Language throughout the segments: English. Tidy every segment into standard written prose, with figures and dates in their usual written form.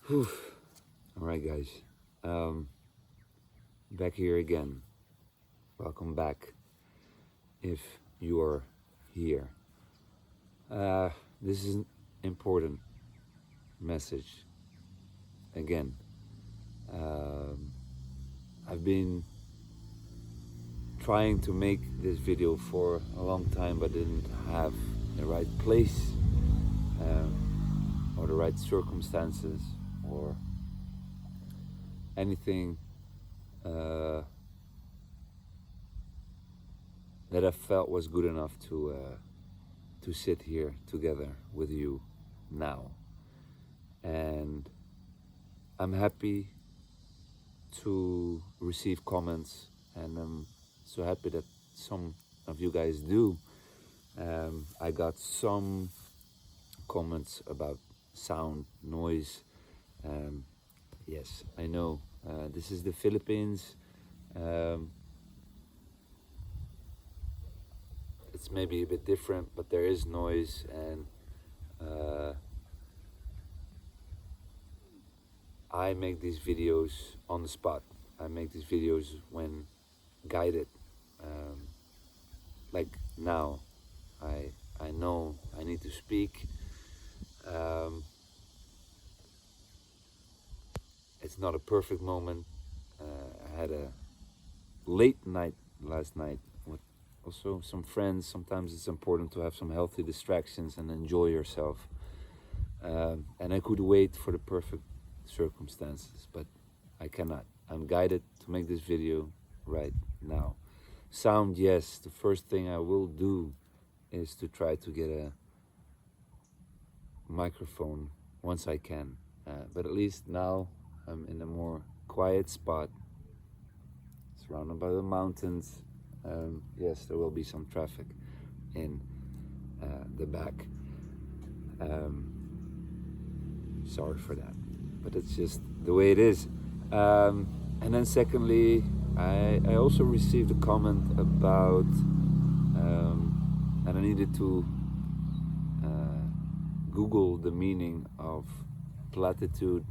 Whew. All right, guys. Back here again. Welcome back if you are here. This is an important message. Again, I've been trying to make this video for a long time, but didn't have the right place or the right circumstances or anything that I felt was good enough to sit here together with you now. And I'm happy to receive comments, and I'm so happy that some of you guys do. I got some comments about sound, noise. Yes, I know. This is the Philippines. It's maybe a bit different, but there is noise, and I make these videos on the spot. I make these videos when guided. Like now, I know I need to speak. It's not a perfect moment. I had a late night last night with also some friends. Sometimes it's important to have some healthy distractions and enjoy yourself. And I could wait for the perfect circumstances, but I cannot. I'm guided to make this video right now. Sound, yes. The first thing I will do is to try to get a microphone once I can. But at least now I'm in a more quiet spot, surrounded by the mountains. Yes, there will be some traffic in the back. Sorry for that, but it's just the way it is. And then secondly, I also received a comment about, and I needed to Google the meaning of platitude.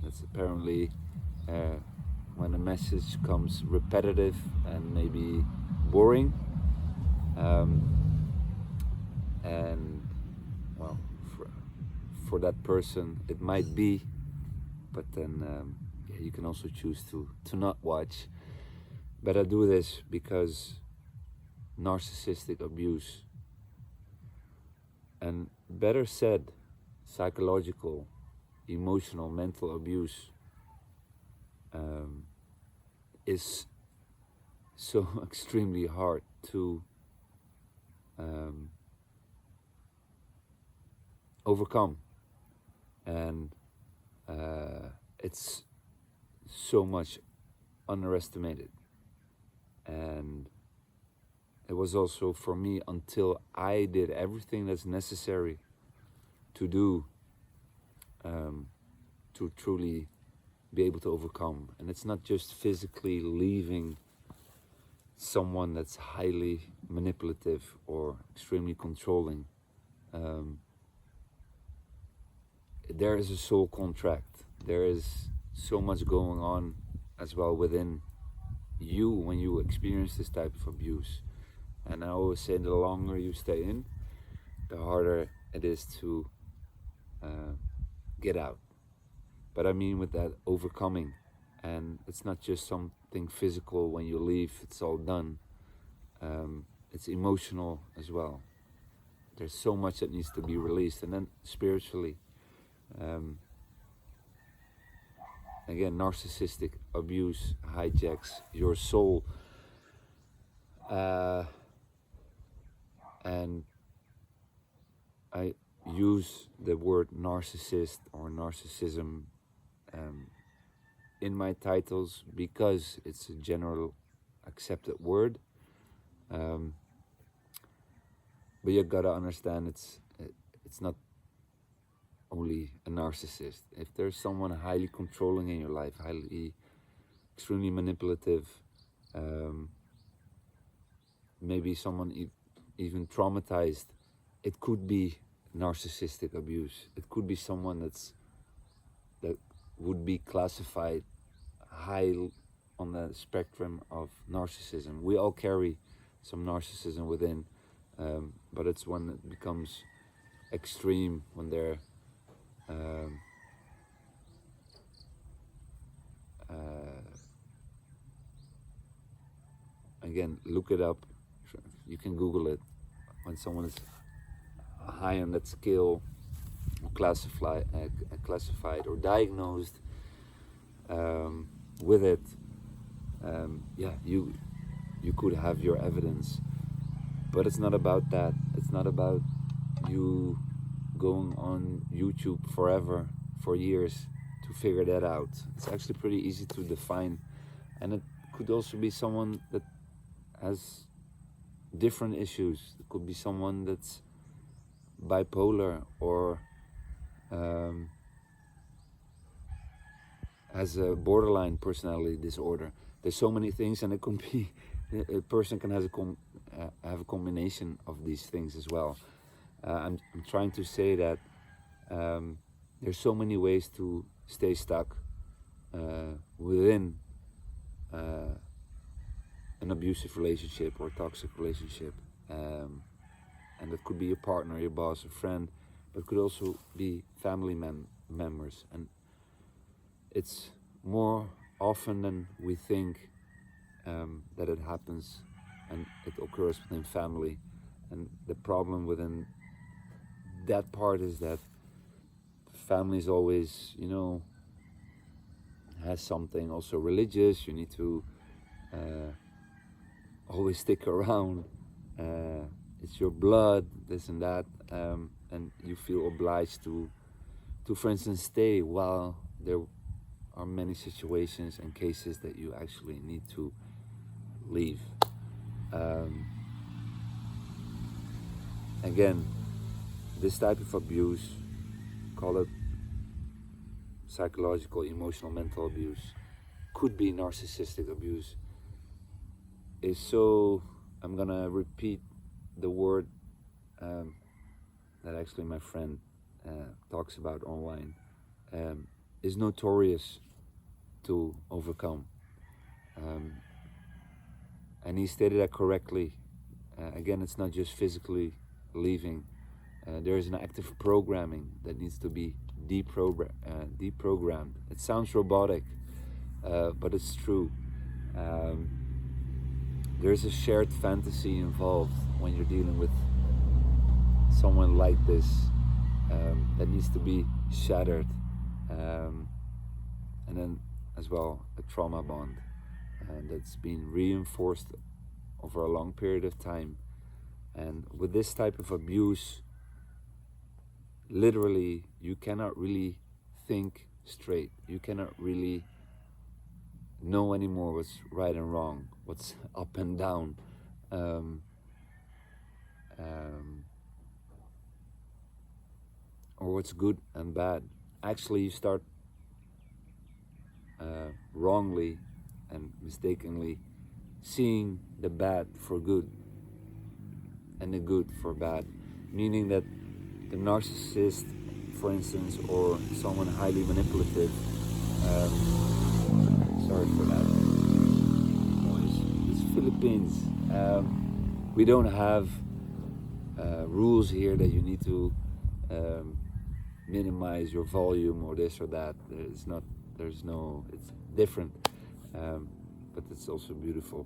That's apparently when a message comes repetitive and maybe boring. And well, for that person it might be, but then yeah, you can also choose to not watch. But I do this because narcissistic abuse, and better said, psychological, emotional, mental abuse is so extremely hard to overcome, and it's so much underestimated. And it was also for me, until I did everything that's necessary to do to truly be able to overcome. And it's not just physically leaving someone that's highly manipulative or extremely controlling. There is a soul contract. There is so much going on as well within you when you experience this type of abuse. And I always say, the longer you stay in, the harder it is to get out. But I mean with that, overcoming. And it's not just something physical when you leave, it's all done. It's emotional as well. There's so much that needs to be released. And then spiritually, again, narcissistic abuse hijacks your soul. And I use the word narcissist or narcissism in my titles because it's a general accepted word. But you gotta understand, it's not only a narcissist. If there's someone highly controlling in your life, extremely manipulative, maybe someone even traumatized, it could be narcissistic abuse. It could be someone that's that would be classified high on the spectrum of narcissism. We all carry some narcissism within, but it's when it becomes extreme, when they're um, again, look it up. You can Google it. When someone is high on that scale, or classified or diagnosed with it, yeah, you could have your evidence. But it's not about that. It's not about you going on YouTube forever, for years, to figure that out. It's actually pretty easy to define. And it could also be someone that has different issues. It could be someone that's bipolar, or has a borderline personality disorder. There's so many things, and it could be a person can have a combination of these things as well. I'm trying to say that there's so many ways to stay stuck within an abusive relationship or toxic relationship, and that could be your partner, your boss, a friend, but could also be family members. And it's more often than we think that it happens, and it occurs within family. And the problem within that part is that family is always, has something also religious. You need to always stick around. It's your blood, this and that, and you feel obliged to, for instance, stay while there are many situations and cases that you actually need to leave. Again, this type of abuse, call it psychological, emotional, mental abuse, could be narcissistic abuse, is so, I'm gonna repeat the word that actually my friend talks about online, is notorious to overcome. And he stated that correctly. Again, it's not just physically leaving. There is an active programming that needs to be deprogrammed. It sounds robotic, but it's true. There's a shared fantasy involved when you're dealing with someone like this, that needs to be shattered, and then as well a trauma bond that's been reinforced over a long period of time. And with this type of abuse, literally you cannot really think straight. You cannot really know anymore what's right and wrong, what's up and down, or what's good and bad. Actually, you start wrongly and mistakenly seeing the bad for good and the good for bad, meaning that the narcissist, for instance, or someone highly manipulative, sorry for that noise, it's Philippines. We don't have rules here that you need to minimize your volume or this or that. It's different, but it's also beautiful.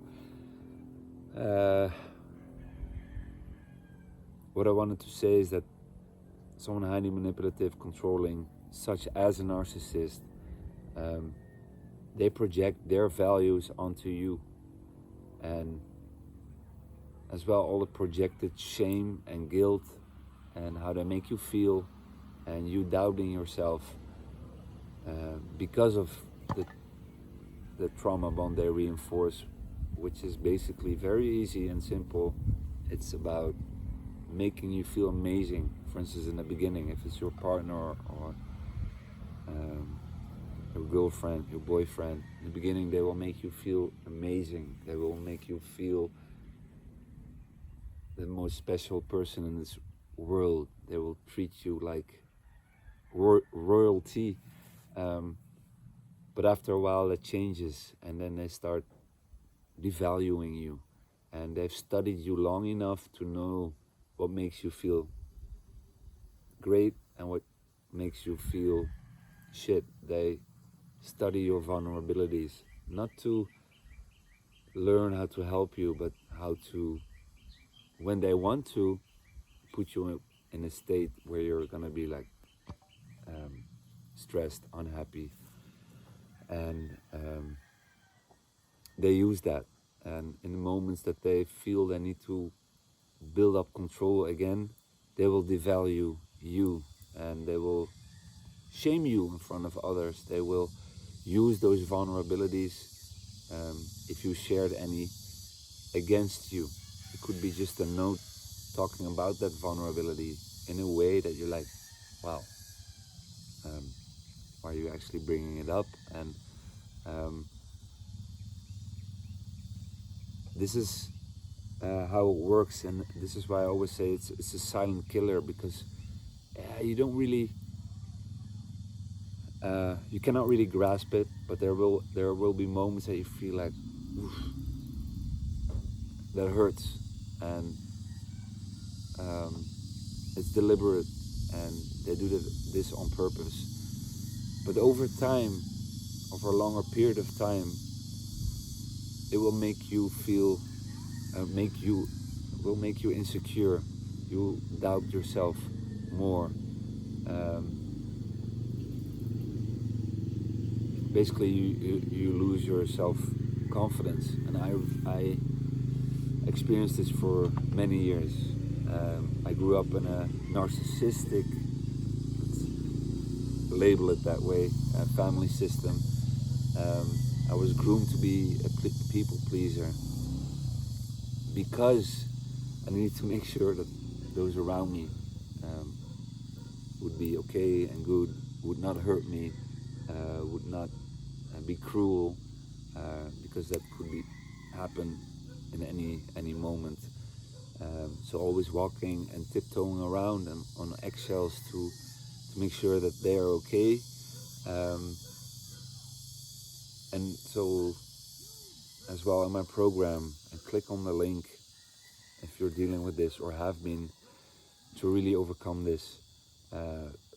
What I wanted to say is that someone highly manipulative, controlling, such as a narcissist, they project their values onto you, and as well all the projected shame and guilt and how they make you feel, and you doubting yourself because of the trauma bond they reinforce, which is basically very easy and simple. It's about making you feel amazing. For instance, in the beginning, if it's your partner or your girlfriend, your boyfriend, in the beginning they will make you feel amazing. They will make you feel the most special person in this world. They will treat you like royalty, Um, but after a while, it changes, and then they start devaluing you, and they've studied you long enough to know what makes you feel great and what makes you feel shit. They study your vulnerabilities, not to learn how to help you, but how to, when they want to, put you in a state where you're gonna be like stressed, unhappy, and they use that. And in the moments that they feel they need to build up control again, they will devalue you, and they will shame you in front of others. They will use those vulnerabilities, if you shared any, against you. It could be just a note talking about that vulnerability in a way that you're like, wow, um, why are you actually bringing it up? And um, this is how it works, and this is why I always say it's a silent killer, because you don't really, you cannot really grasp it, but there will be moments that you feel like, oof, that hurts, and um, it's deliberate, and they do this on purpose. But over time, over a longer period of time, it will make you feel, make you, will make you insecure. You doubt yourself more. Um, Basically, you lose your self confidence, and I experienced this for many years. I grew up in a narcissistic, label it that way, family system. I was groomed to be a people pleaser because I needed to make sure that those around me um, would be okay and good, would not hurt me, would not be cruel, because that could be happen in any moment. So always walking and tiptoeing around and on eggshells to make sure that they are okay. Um, and so as well in my program, and click on the link if you're dealing with this or have been, to really overcome this.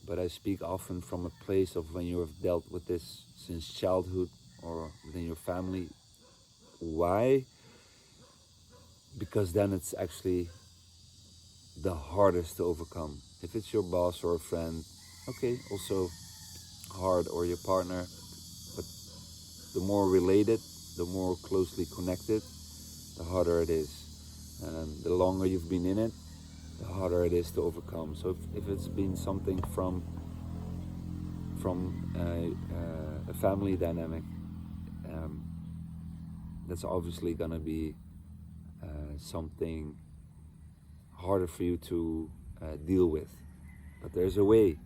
But I speak often from a place of when you have dealt with this since childhood or within your family. Why? Because then it's actually the hardest to overcome. If it's your boss or a friend, okay, also hard, or your partner, but the more related, the more closely connected, the harder it is. The longer you've been in it, the harder it is to overcome. So if it's been something from a family dynamic, um, that's obviously gonna be something harder for you to deal with. But there's a way,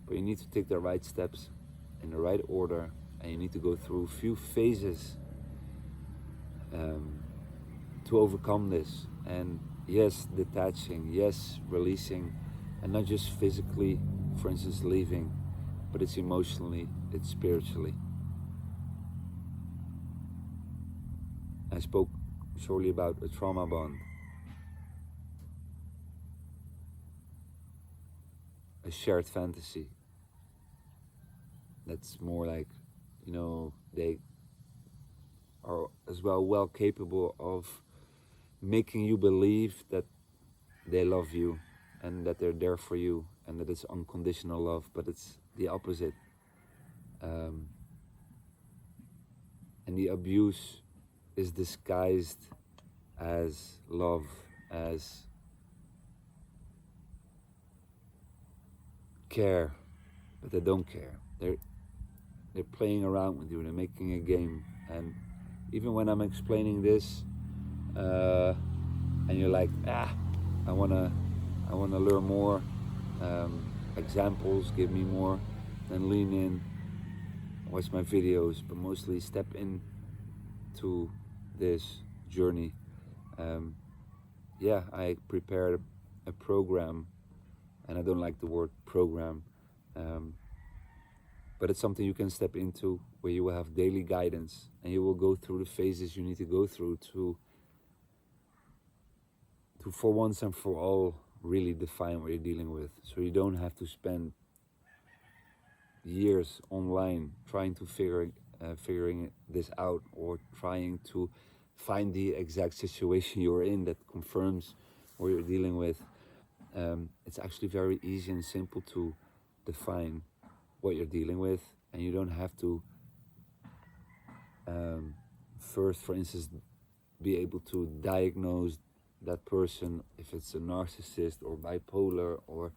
but you need to take the right steps in the right order, and you need to go through a few phases um, to overcome this. And yes, detaching, yes, releasing, and not just physically, for instance, leaving, but it's emotionally, it's spiritually. I spoke shortly about a trauma bond, a shared fantasy. That's more like, they are as well capable of making you believe that they love you and that they're there for you and that it's unconditional love, but it's the opposite. Um, and the abuse is disguised as love, as care, but they don't care. They're playing around with you. They're making a game. And even when I'm explaining this, and you're like, I wanna learn more. Examples, give me more. Then lean in, watch my videos, but mostly step in to this journey. Um, I prepared a program, and I don't like the word program. Um, but it's something you can step into, where you will have daily guidance and you will go through the phases you need to go through to for once and for all really define what you're dealing with, so you don't have to spend years online trying to figuring this out, or trying to find the exact situation you're in that confirms what you're dealing with. It's actually very easy and simple to define what you're dealing with, and you don't have to first, for instance, be able to diagnose that person if it's a narcissist or bipolar or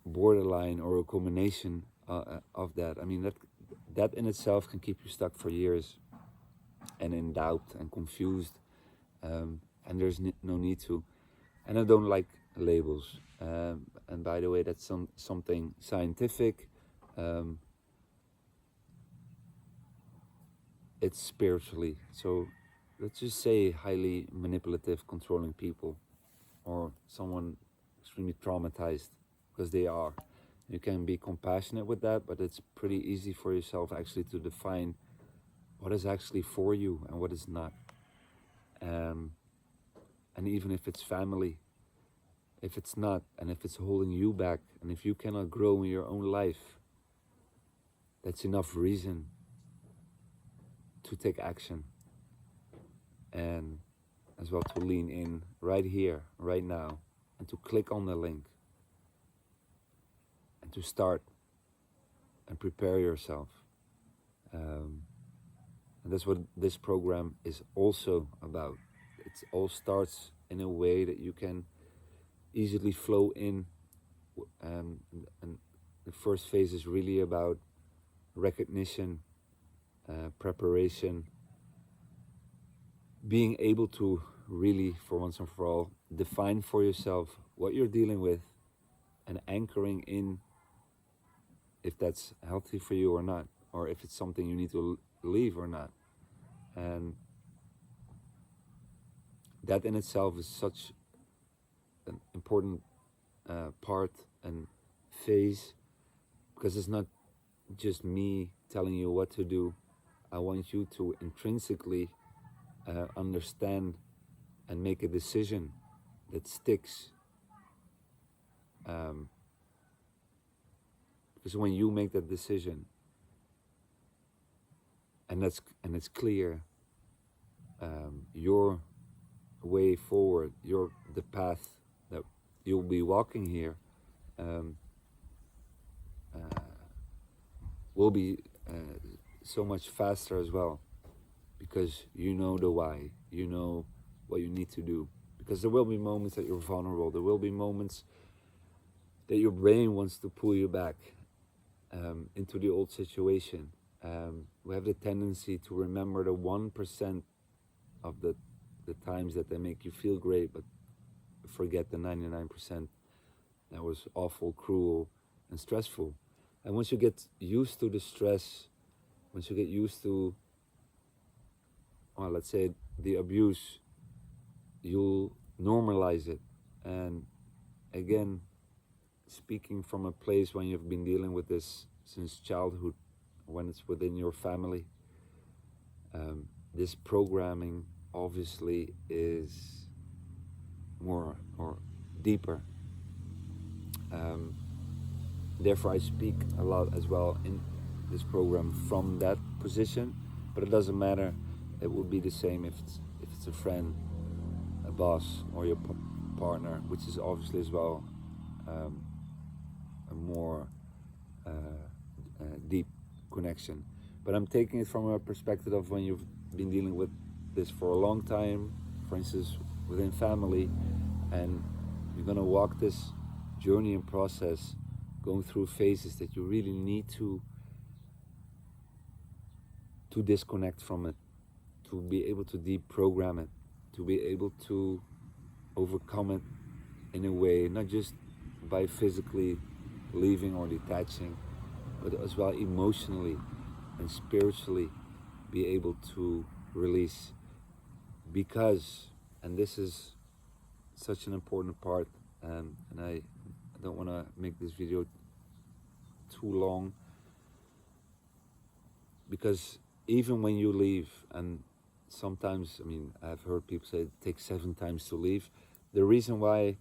borderline, or a combination of that. I mean, that in itself can keep you stuck for years and in doubt and confused, and there's no need to. And I don't like labels. And by the way, that's something scientific. It's spiritually. So let's just say highly manipulative, controlling people, or someone extremely traumatized, because they are. You can be compassionate with that, but it's pretty easy for yourself actually to define what is actually for you and what is not. And even if it's family, if it's not, and if it's holding you back, and if you cannot grow in your own life, that's enough reason to take action, and as well to lean in right here, right now, and to click on the link and to start and prepare yourself. And that's what this program is also about. It all starts in a way that you can easily flow in, and the first phase is really about recognition, preparation, being able to really, for once and for all, define for yourself what you're dealing with, and anchoring in if that's healthy for you or not, or if it's something you need to leave or not. And that in itself is such an important part and phase, because it's not just me telling you what to do. I want you to intrinsically understand and make a decision that sticks. Because when you make that decision, and it's clear, your way forward, the path that you'll be walking here, will be so much faster as well, because you know the why, you know what you need to do. Because there will be moments that you're vulnerable, there will be moments that your brain wants to pull you back into the old situation. We have the tendency to remember the 1% of the times that they make you feel great, but forget the 99% that was awful, cruel, and stressful. And once you get used to the stress, once you get used to, well, let's say the abuse, you'll normalize it. And again, speaking from a place when you've been dealing with this since childhood, when it's within your family, this programming obviously is more or deeper. Therefore, I speak a lot as well in this program from that position, but it doesn't matter. It would be the same if it's a friend, a boss, or your partner, which is obviously as well a more deep connection. But I'm taking it from a perspective of when you've been dealing with this for a long time, for instance, within family, and you're gonna walk this journey and process, going through phases that you really need to disconnect from it, to be able to deprogram it, to be able to overcome it in a way, not just by physically leaving or detaching, but as well emotionally and spiritually be able to release. Because, and this is such an important part, and I don't want to make this video too long, because even when you leave, and sometimes, I mean, I've heard people say it takes 7 times to leave. The reason why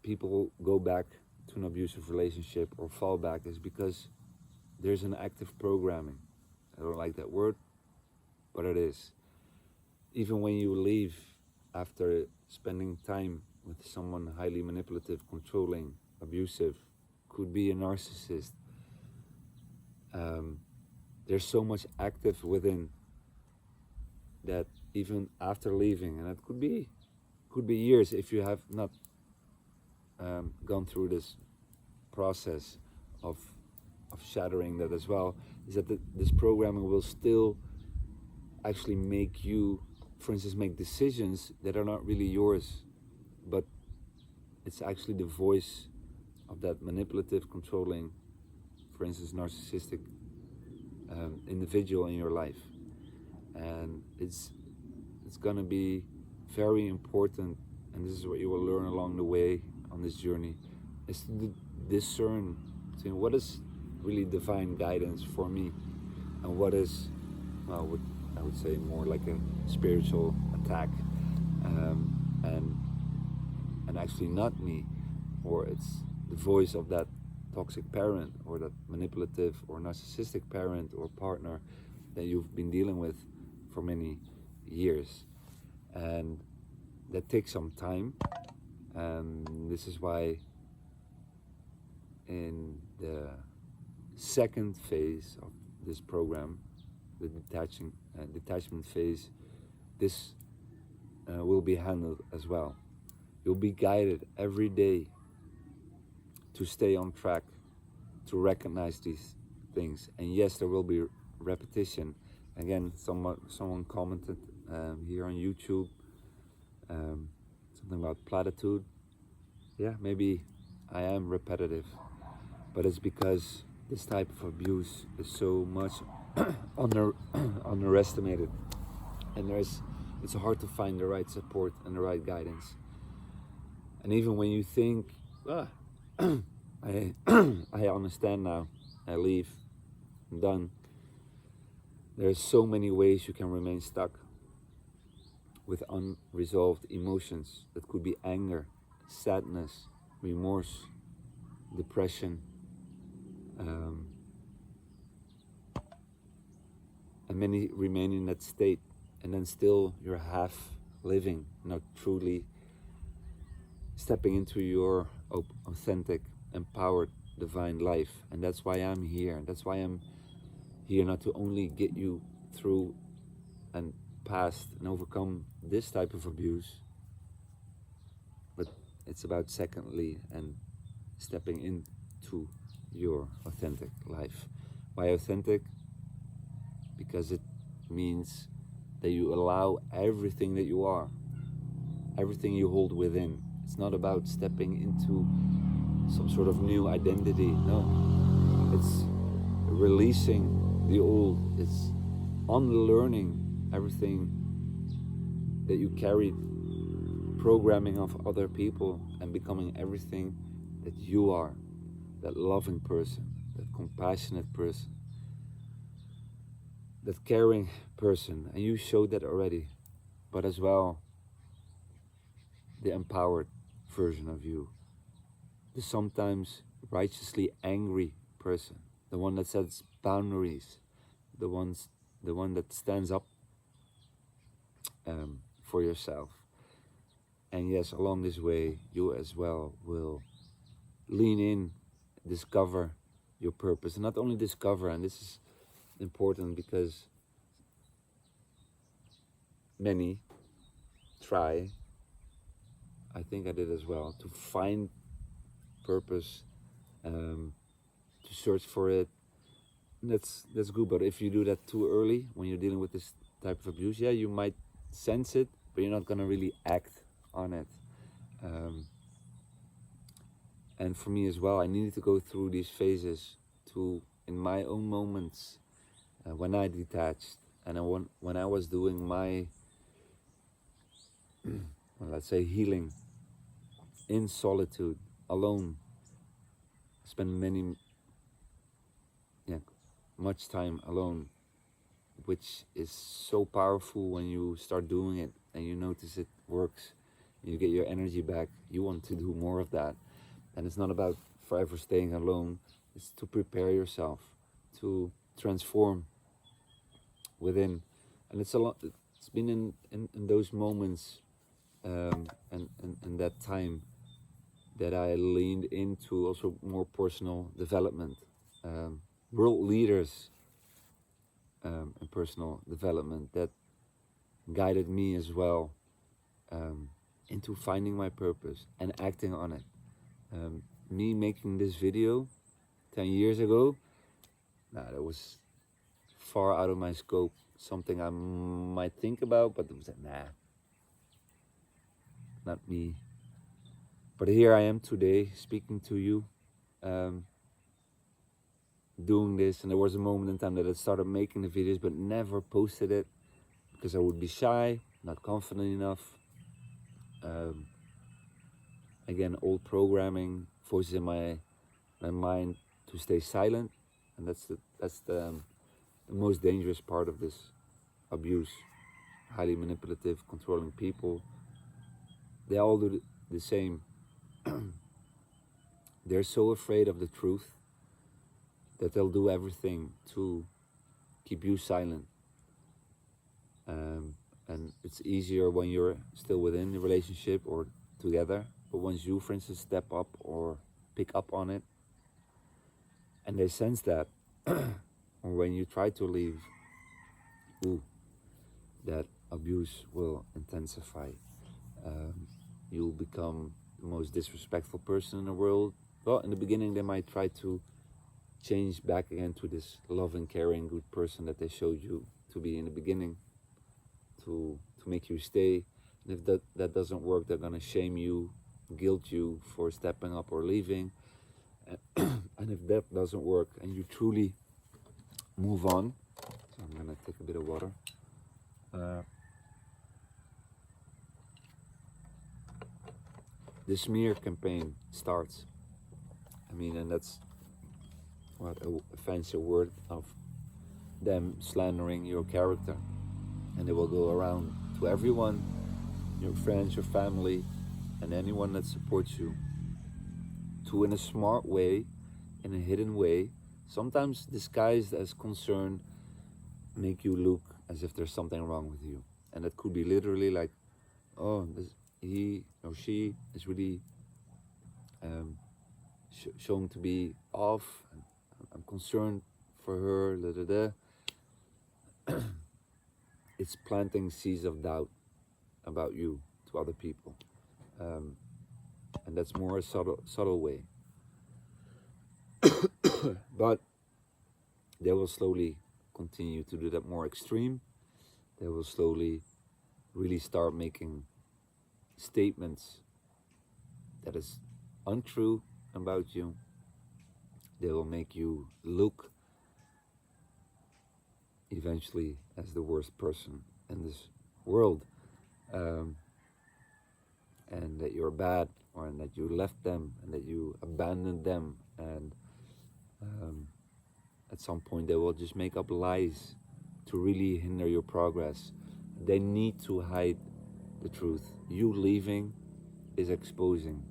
people go back to an abusive relationship or fall back is because there's an active programming. I don't like that word, but it is. Even when you leave after spending time with someone highly manipulative, controlling, abusive, could be a narcissist, there's so much active within that even after leaving, and it could be years if you have not gone through this process of shattering that as well, is that this programming will still actually make you, for instance, make decisions that are not really yours, but it's actually the voice of that manipulative, controlling, for instance, narcissistic individual in your life. And it's going to be very important, and this is what you will learn along the way on this journey, is to discern between what is really divine guidance for me and what is, well, what I would say more like a spiritual attack, and actually not me, or it's the voice of that toxic parent or that manipulative or narcissistic parent or partner that you've been dealing with for many years. And that takes some time, and this is why in the second phase of this program, the detachment phase, this will be handled as well. You'll be guided every day to stay on track, to recognize these things. And yes, there will be repetition. Again, someone commented here on YouTube something about platitude. Yeah, maybe I am repetitive, but it's because this type of abuse is so much underestimated, and it's hard to find the right support and the right guidance. And even when you think, I I understand now, I leave, I'm done, there's so many ways you can remain stuck with unresolved emotions. That could be anger, sadness, remorse, depression, and many remain in that state, and then still you're half living, not truly stepping into your authentic, empowered, divine life. And that's why I'm here. That's why I'm here, not to only get you through and past and overcome this type of abuse, but it's about secondly and stepping into your authentic life. Why authentic? Because it means that you allow everything that you are, everything you hold within. It's not about stepping into some sort of new identity. No, it's releasing the old. It's unlearning everything that you carried, programming of other people, and becoming everything that you are, that loving person, that compassionate person, that caring person. And you showed that already, but as well the empowered version of you, the sometimes righteously angry person, the one that sets boundaries, the one that stands up for yourself. And yes, along this way, you as well will lean in, discover your purpose. And not only discover, and this is important because many try, I think I did as well, to find purpose, to search for it. And that's good, but if you do that too early when you're dealing with this type of abuse, yeah, you might sense it, but you're not gonna really act on it. And for me as well, I needed to go through these phases to, in my own moments, when I detached and when I was doing my, well, let's say, healing in solitude, alone, spend many much time alone, which is so powerful when you start doing it and you notice it works, you get your energy back, you want to do more of that. And it's not about forever staying alone, it's to prepare yourself to transform within. And it's a lot, it's been in those moments, and that time that I leaned into also more personal development, world leaders, in personal development that guided me as well, into finding my purpose and acting on it. Me making this video 10 years ago, that was far out of my scope. Something I might think about, but it was like, nah, not me. But here I am today, speaking to you, doing this. And there was a moment in time that I started making the videos, but never posted it because I would be shy, not confident enough. Again, old programming, voices in my mind to stay silent, and that's the most dangerous part of this abuse. Highly manipulative, controlling people. They all do the same. They're so afraid of the truth that they'll do everything to keep you silent. And it's easier when you're still within the relationship or together. But once you, for instance, step up or pick up on it, and they sense that, or when you try to leave, that abuse will intensify. You'll become the most disrespectful person in the world. Well, in the beginning, they might try to change back again to this loving, caring, good person that they showed you to be in the beginning, to make you stay. And if that doesn't work, they're gonna shame you, guilt you for stepping up or leaving. And if that doesn't work and you truly move on, so I'm gonna take a bit of water. The smear campaign starts. I mean, and that's what a fancy word of them slandering your character. And they will go around to everyone, your friends, your family, and anyone that supports you, to, in a smart way, in a hidden way, sometimes disguised as concern, make you look as if there's something wrong with you. And that could be literally like, oh, he or she is really shown to be off. I'm concerned for her, da da da. It's planting seeds of doubt about you to other people. And that's more a subtle way. But they will slowly continue to do that more extreme. They will slowly really start making statements that is untrue about you. They will make you look eventually as the worst person in this world, and that you're bad, or that you left them, and that you abandoned them, and at some point they will just make up lies to really hinder your progress. They need to hide the truth. You leaving is exposing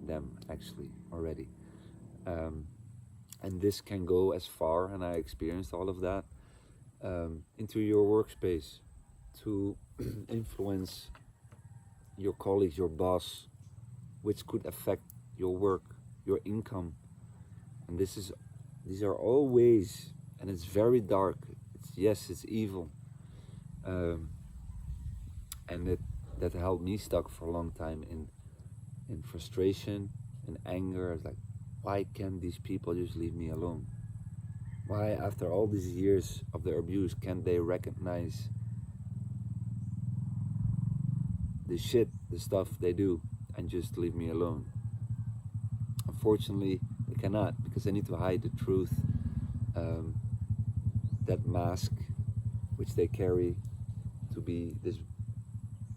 them actually already, and this can go as far, and I experienced all of that, into your workspace, to influence your colleagues, your boss, which could affect your work, your income. And these are all ways, and it's very dark. It's evil, and that held me stuck for a long time in frustration and anger. I was like, why can't these people just leave me alone? Why, after all these years of their abuse, can't they recognize the stuff they do, and just leave me alone? Unfortunately, they cannot, because they need to hide the truth, that mask which they carry to be this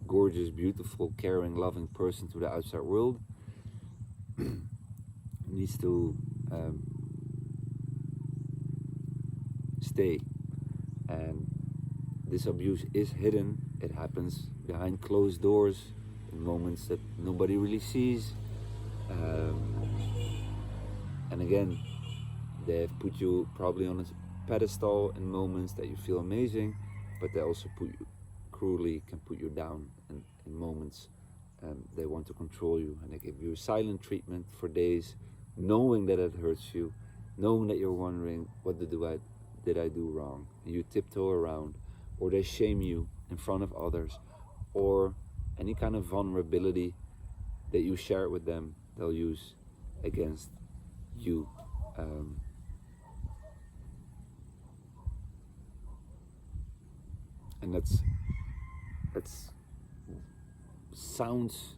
gorgeous, beautiful, caring, loving person to the outside world, needs to stay. And this abuse is hidden. It happens behind closed doors in moments that nobody really sees. And again, they've put you probably on a pedestal in moments that you feel amazing, but they also can put you down in moments. They want to control you, and they give you silent treatment for days, knowing that it hurts you, knowing that you're wondering, what did I do wrong? And you tiptoe around, or they shame you in front of others, or any kind of vulnerability that you share with them, they'll use against you. And that's sounds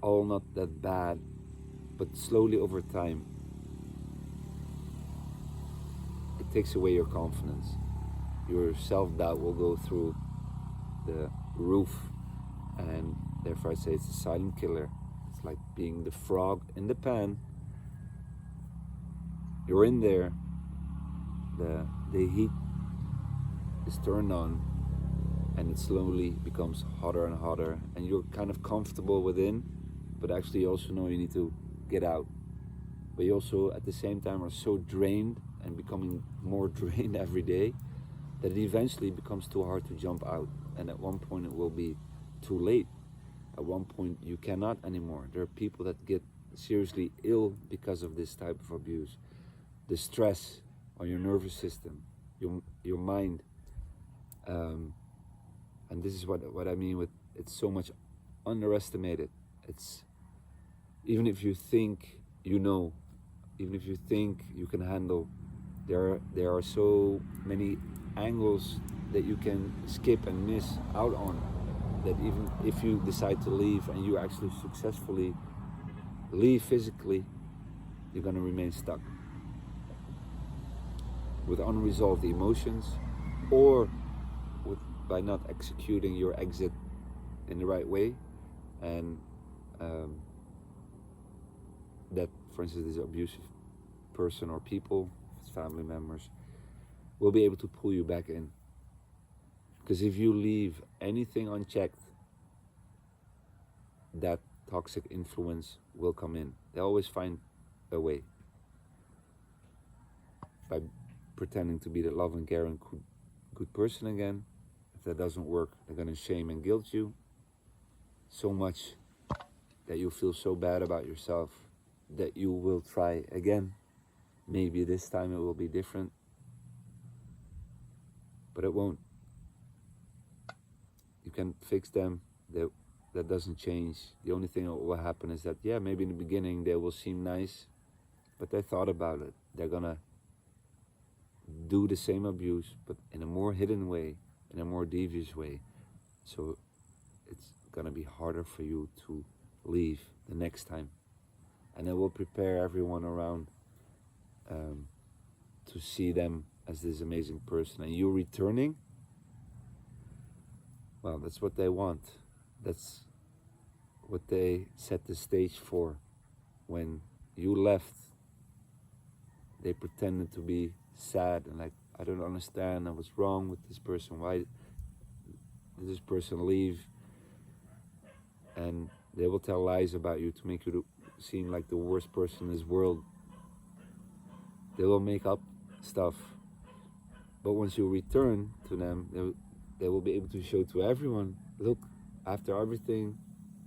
all not that bad, but slowly over time, it takes away your confidence. Your self-doubt will go through the roof, and therefore I say it's a silent killer. It's like being the frog in the pan. You're in there, the heat is turned on, and it slowly becomes hotter and hotter, and you're kind of comfortable within, but actually you also know you need to get out. But you also at the same time are so drained and becoming more drained every day that it eventually becomes too hard to jump out, and at one point it will be too late. At one point you cannot anymore. There are people that get seriously ill because of this type of abuse. The stress on your nervous system, your mind, and this is what I mean with it's so much underestimated. It's even if you think you know, even if you think you can handle, there are so many angles that you can skip and miss out on, that even if you decide to leave and you actually successfully leave physically, you're going to remain stuck with unresolved emotions, or by not executing your exit in the right way. And that, for instance, this abusive person or people, family members, will be able to pull you back in. Because if you leave anything unchecked, that toxic influence will come in. They always find a way. By pretending to be the loving, caring, good person again. If that doesn't work, they're going to shame and guilt you so much that you feel so bad about yourself that you will try again. Maybe this time it will be different, but it won't. You can fix them. That doesn't change. The only thing that will happen is that, yeah, maybe in the beginning they will seem nice, but they thought about it. They're gonna do the same abuse, but in a more hidden way, in a more devious way. So it's gonna be harder for you to leave the next time. And it will prepare everyone around to see them as this amazing person. And you returning, well, that's what they want. That's what they set the stage for. When you left, they pretended to be sad and like, I don't understand, I was wrong with this person, why did this person leave? And they will tell lies about you to make you seem like the worst person in this world. They will make up stuff, but once you return to them, they will be able to show to everyone, look, after everything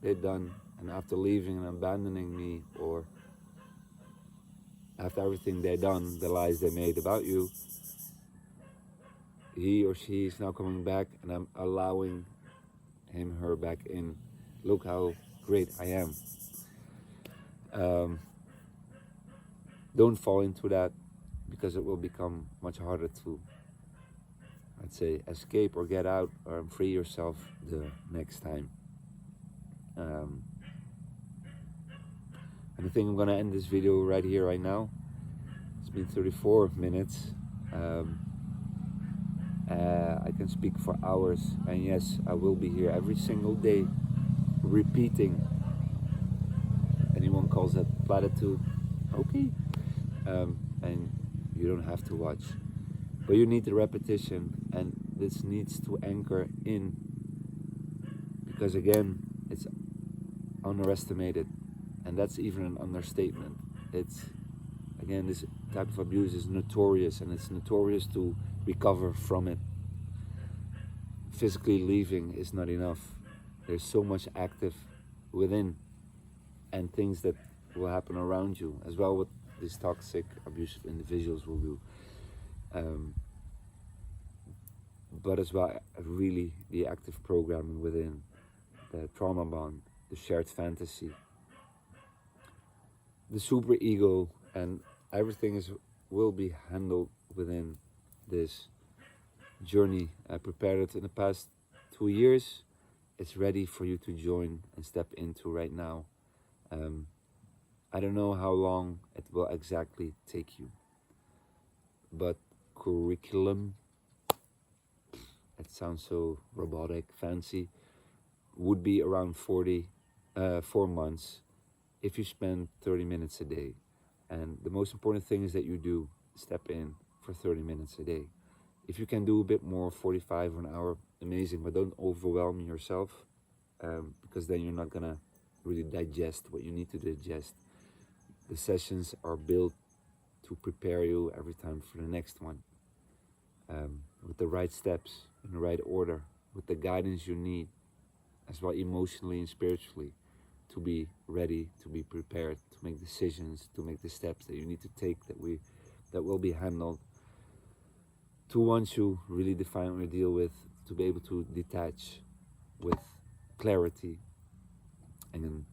they've done, and after leaving and abandoning me, or after everything they've done, the lies they made about you, he or she is now coming back, and I'm allowing him, her back in. Look how great I am. Don't fall into that, because it will become much harder to, I'd say, escape or get out or free yourself the next time. And I think I'm gonna end this video right here, right now. It's been 34 minutes. I can speak for hours, and yes, I will be here every single day repeating. Anyone calls that platitude, okay. And You don't have to watch. But you need the repetition, and this needs to anchor in, because again, it's underestimated, and that's even an understatement. It's, again, this type of abuse is notorious, and it's notorious to recover from it. Physically leaving is not enough. There's so much active within, and things that will happen around you as well, what these toxic, abusive individuals will do. But as well, really the active programming within, the trauma bond, the shared fantasy, the super ego, and everything will be handled within this journey. I prepared it in the past 2 years. It's ready for you to join and step into right now. I don't know how long it will exactly take you, but curriculum, it sounds so robotic, fancy, would be around 4 months if you spend 30 minutes a day. And the most important thing is that you do step in for 30 minutes a day. If you can do a bit more, 45 or an hour, amazing, but don't overwhelm yourself, because then you're not gonna really digest what you need to digest. The sessions are built to prepare you every time for the next one, with the right steps, in the right order, with the guidance you need, as well emotionally and spiritually, to be ready, to be prepared, to make decisions, to make the steps that you need to take, that will be handled, to, once you really define or deal with, to be able to detach with clarity and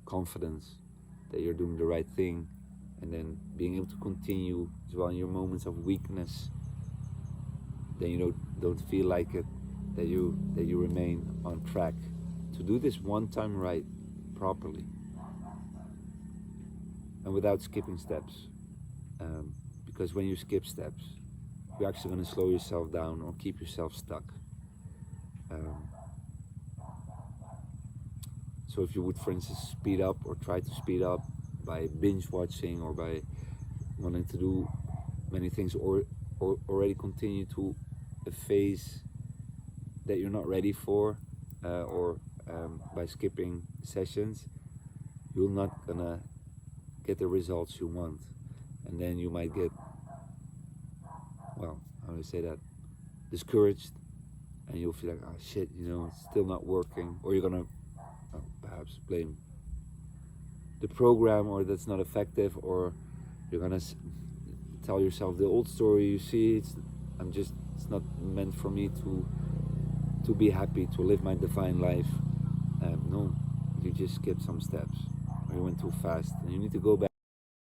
confidence that you're doing the right thing, and then being able to continue as well in your moments of weakness. Then you don't feel like it, that you remain on track to do this one time right, properly, and without skipping steps. Because when you skip steps, you're actually going to slow yourself down or keep yourself stuck. So if you would, for instance, speed up or try to speed up by binge watching, or by wanting to do many things, or already continue to a phase that you're not ready for, or by skipping sessions, you're not gonna get the results you want. And then you might get, well, how do I say that, discouraged, and you'll feel like, oh shit, it's still not working, or you're gonna perhaps blame the program, or that's not effective, or you're gonna tell yourself the old story, you see, it's not meant for me to be happy, to live my divine life. No, you just skipped some steps, or you went too fast, and you need to go back